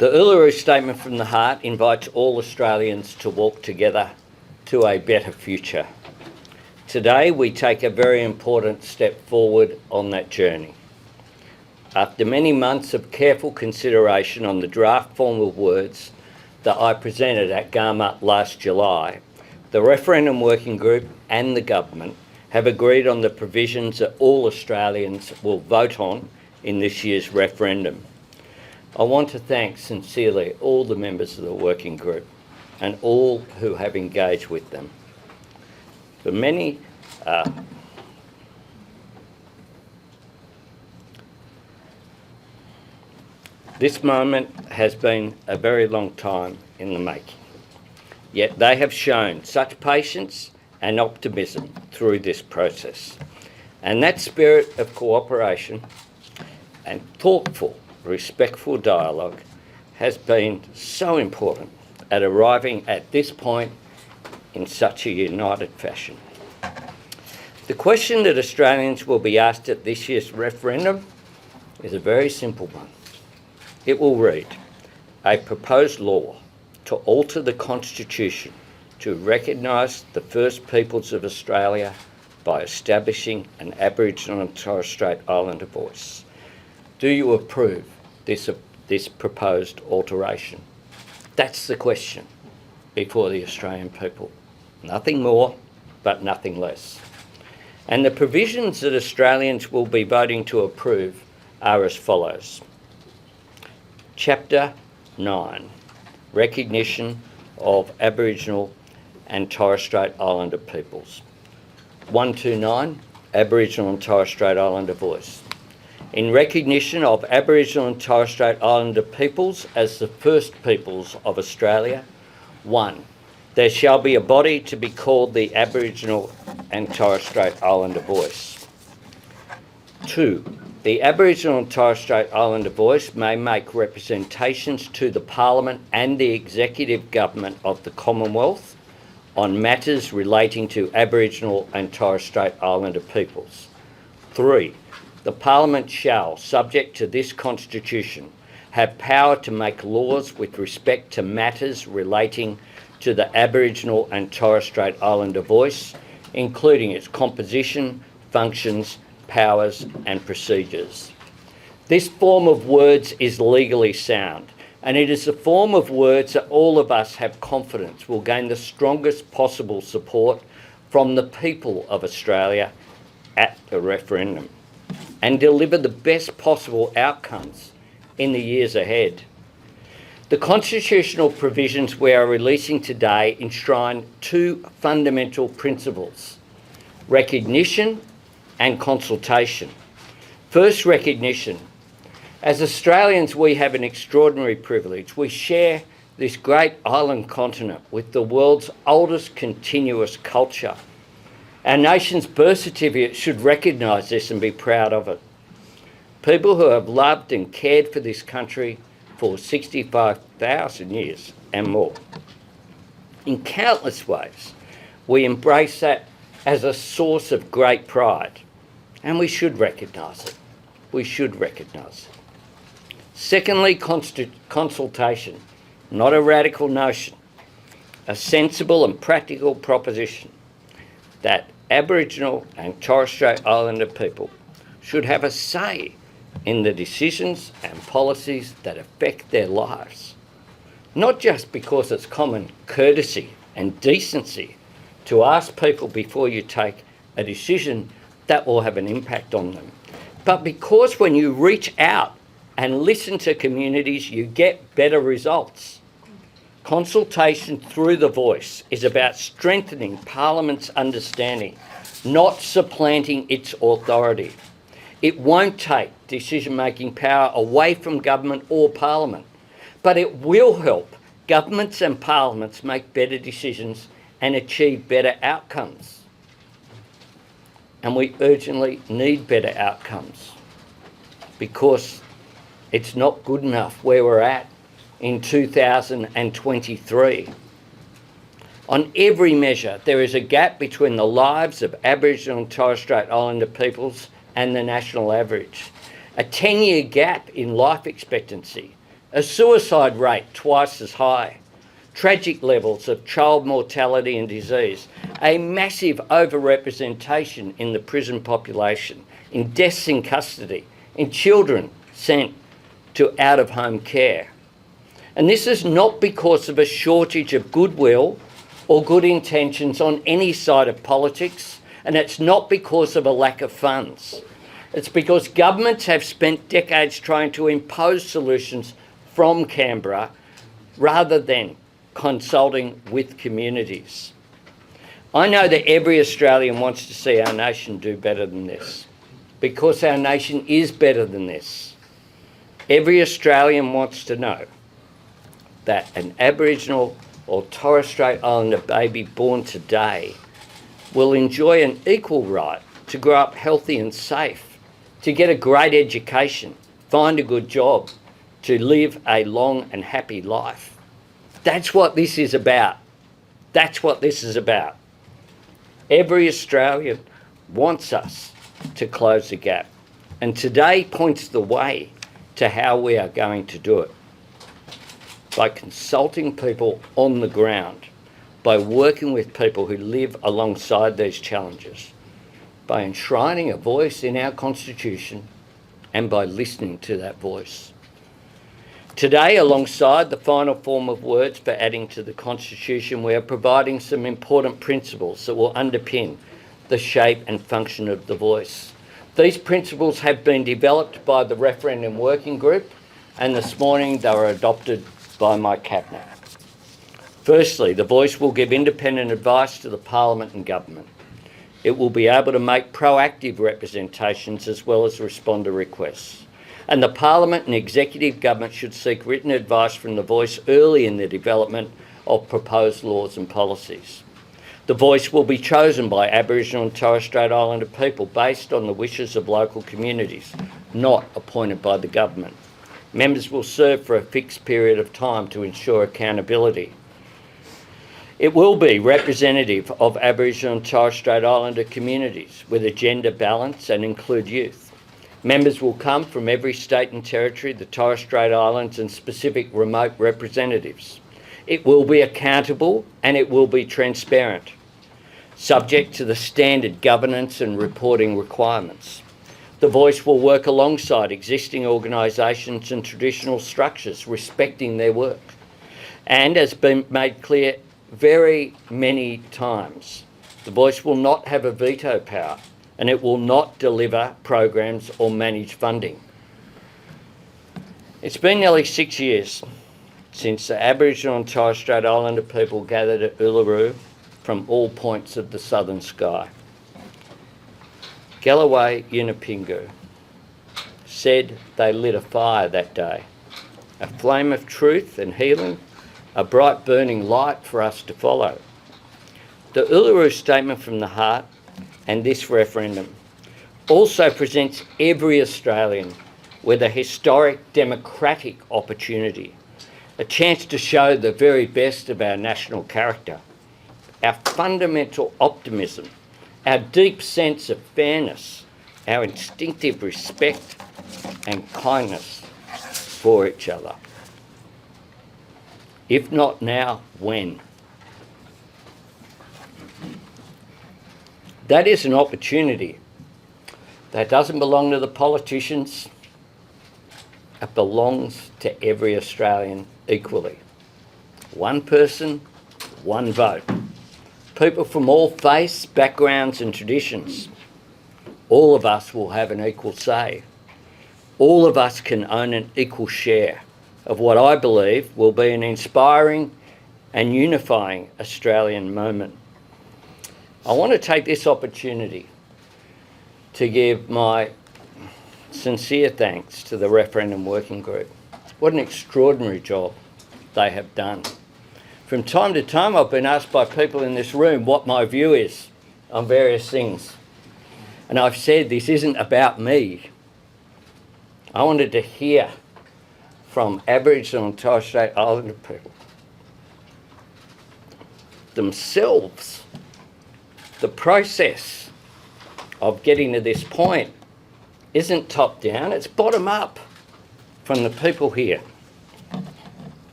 The Uluru Statement from the Heart invites all Australians to walk together to a better future. Today we take a very important step forward on that journey. After many months of careful consideration on the draft form of words that I presented at Garma last July, the Referendum Working Group and the Government have agreed on the provisions that all Australians will vote on in this year's referendum. I want to thank sincerely all the members of the working group and all who have engaged with them. For many, this moment has been a very long time in the making, yet they have shown such patience and optimism through this process. And that spirit of cooperation and thoughtful, respectful dialogue has been so important at arriving at this point in such a united fashion. The question that Australians will be asked at this year's referendum is a very simple one. It will read, a proposed law to alter the Constitution to recognise the First Peoples of Australia by establishing an Aboriginal and Torres Strait Islander voice. Do you approve this proposed alteration? That's the question before the Australian people. Nothing more, but nothing less. And the provisions that Australians will be voting to approve are as follows. Chapter 9, Recognition of Aboriginal and Torres Strait Islander peoples. 129, Aboriginal and Torres Strait Islander voice. In recognition of Aboriginal and Torres Strait Islander peoples as the first peoples of Australia, 1. There shall be a body to be called the Aboriginal and Torres Strait Islander voice. 2. The Aboriginal and Torres Strait Islander voice may make representations to the Parliament and the Executive Government of the Commonwealth on matters relating to Aboriginal and Torres Strait Islander peoples. 3. The Parliament shall, subject to this Constitution, have power to make laws with respect to matters relating to the Aboriginal and Torres Strait Islander voice, including its composition, functions, powers and procedures. This form of words is legally sound, and it is a form of words that all of us have confidence will gain the strongest possible support from the people of Australia at the referendum and deliver the best possible outcomes in the years ahead. The constitutional provisions we are releasing today enshrine two fundamental principles: recognition and consultation. First, recognition. As Australians, we have an extraordinary privilege. We share this great island continent with the world's oldest continuous culture. Our nation's birth certificate should recognise this and be proud of it. People who have loved and cared for this country for 65,000 years and more. In countless ways, we embrace that as a source of great pride, and we should recognise it. We should recognise it. Secondly, consultation, not a radical notion, a sensible and practical proposition that Aboriginal and Torres Strait Islander people should have a say in the decisions and policies that affect their lives, not just because it's common courtesy and decency to ask people before you take a decision that will have an impact on them, but because when you reach out and listen to communities, you get better results. Consultation through the voice is about strengthening Parliament's understanding, not supplanting its authority. It won't take decision-making power away from government or Parliament, but it will help governments and parliaments make better decisions and achieve better outcomes. And we urgently need better outcomes because it's not good enough where we're at in 2023. On every measure, there is a gap between the lives of Aboriginal and Torres Strait Islander peoples and the national average. A 10-year gap in life expectancy a suicide rate twice as high, tragic levels of child mortality and disease, a massive overrepresentation in the prison population, in deaths in custody, in children sent to out-of-home care. And this is not because of a shortage of goodwill or good intentions on any side of politics, and it's not because of a lack of funds. It's because governments have spent decades trying to impose solutions from Canberra rather than consulting with communities. I know that every Australian wants to see our nation do better than this, because our nation is better than this. Every Australian wants to know that an Aboriginal or Torres Strait Islander baby born today will enjoy an equal right to grow up healthy and safe, to get a great education, find a good job, to live a long and happy life. That's what this is about. That's what this is about. Every Australian wants us to close the gap, and today points the way to how we are going to do it. By consulting people on the ground, by working with people who live alongside these challenges, by enshrining a voice in our Constitution, and by listening to that voice. Today, alongside the final form of words for adding to the Constitution, we are providing some important principles that will underpin the shape and function of the voice. These principles have been developed by the Referendum Working Group, and this morning they were adopted by my Cabinet. Firstly, the voice will give independent advice to the Parliament and Government. It will be able to make proactive representations as well as respond to requests. And the Parliament and Executive Government should seek written advice from the voice early in the development of proposed laws and policies. The voice will be chosen by Aboriginal and Torres Strait Islander people based on the wishes of local communities, not appointed by the government. Members will serve for a fixed period of time to ensure accountability. It will be representative of Aboriginal and Torres Strait Islander communities with a gender balance and include youth. Members will come from every state and territory, the Torres Strait Islands and specific remote representatives. It will be accountable and it will be transparent, subject to the standard governance and reporting requirements. The voice will work alongside existing organisations and traditional structures, respecting their work. And as been made clear very many times, the voice will not have a veto power and it will not deliver programs or manage funding. It's been nearly 6 years since the Aboriginal and Torres Strait Islander people gathered at Uluru from all points of the southern sky. Galloway Yunupingu said they lit a fire that day, a flame of truth and healing, a bright burning light for us to follow. The Uluru Statement from the Heart and this referendum also presents every Australian with a historic democratic opportunity, a chance to show the very best of our national character, our fundamental optimism, our deep sense of fairness, our instinctive respect and kindness for each other. If not now, when? That is an opportunity that doesn't belong to the politicians. It belongs to every Australian equally. One person, one vote. People from all faiths, backgrounds and traditions. All of us will have an equal say. All of us can own an equal share of what I believe will be an inspiring and unifying Australian moment. I want to take this opportunity to give my sincere thanks to the Referendum Working Group. What an extraordinary job they have done. From time to time I've been asked by people in this room what my view is on various things. And I've said this isn't about me. I wanted to hear from Aboriginal and Torres Strait Islander people themselves. The process of getting to this point isn't top down, it's bottom up from the people here.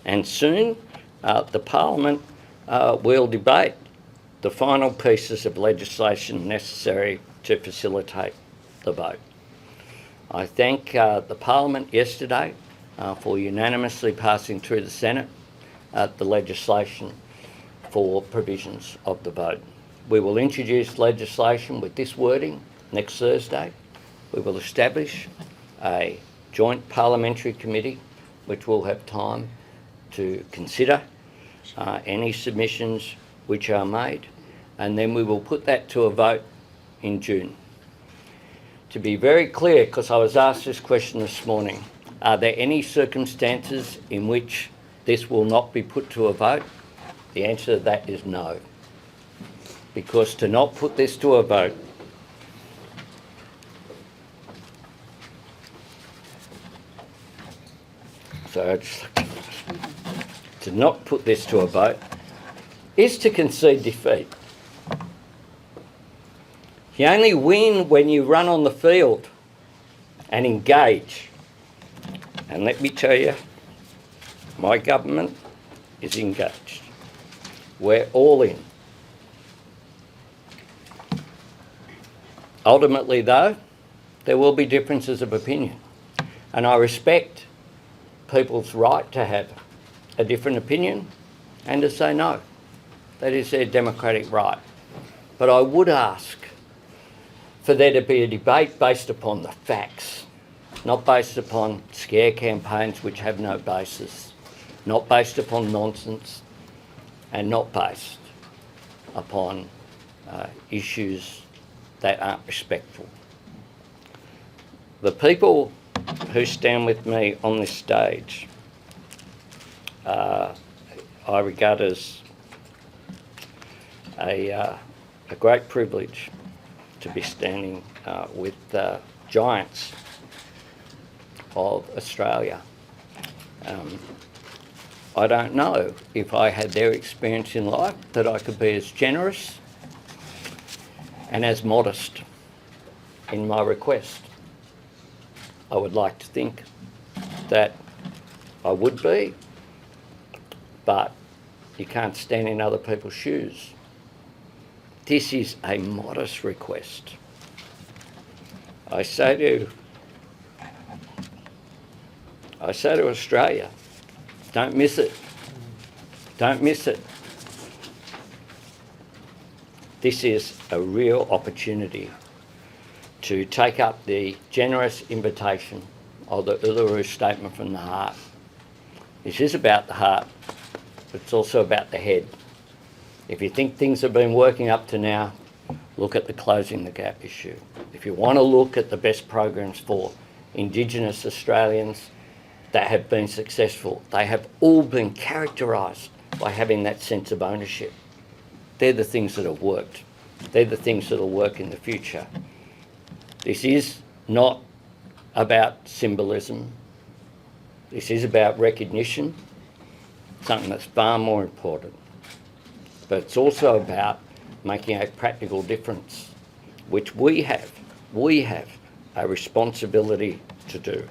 And soon the Parliament will debate the final pieces of legislation necessary to facilitate the vote. I thank the Parliament yesterday for unanimously passing through the Senate the legislation for provisions of the vote. We will introduce legislation with this wording next Thursday. We will establish a joint parliamentary committee which will have time to consider any submissions which are made, and then we will put that to a vote in June. To be very clear, because I was asked this question this morning, are there any circumstances in which this will not be put to a vote? The answer to that is no. Because to not put this to a vote to not put this to a vote is to concede defeat. You only win when you run on the field and engage. And let me tell you, my government is engaged. We're all in. Ultimately, though, there will be differences of opinion, and I respect people's right to have a different opinion and to say no. That is their democratic right. But I would ask for there to be a debate based upon the facts, not based upon scare campaigns which have no basis, not based upon nonsense, and not based upon issues that aren't respectful. The people who stand with me on this stage, I regard as a great privilege to be standing with giants of Australia. I don't know if I had their experience in life that I could be as generous and as modest in my request. I would like to think that I would be, but you can't stand in other people's shoes. This is a modest request. I say to Australia, don't miss it. Don't miss it. This is a real opportunity to take up the generous invitation of the Uluru Statement from the heart. This is about the heart, but it's also about the head. If you think things have been working up to now, look at the Closing the Gap issue. If you want to look at the best programs for Indigenous Australians that have been successful, they have all been characterised by having that sense of ownership. They're the things that have worked. They're the things that will work in the future. This is not about symbolism. This is about recognition, something that's far more important. But it's also about making a practical difference, which we have a responsibility to do.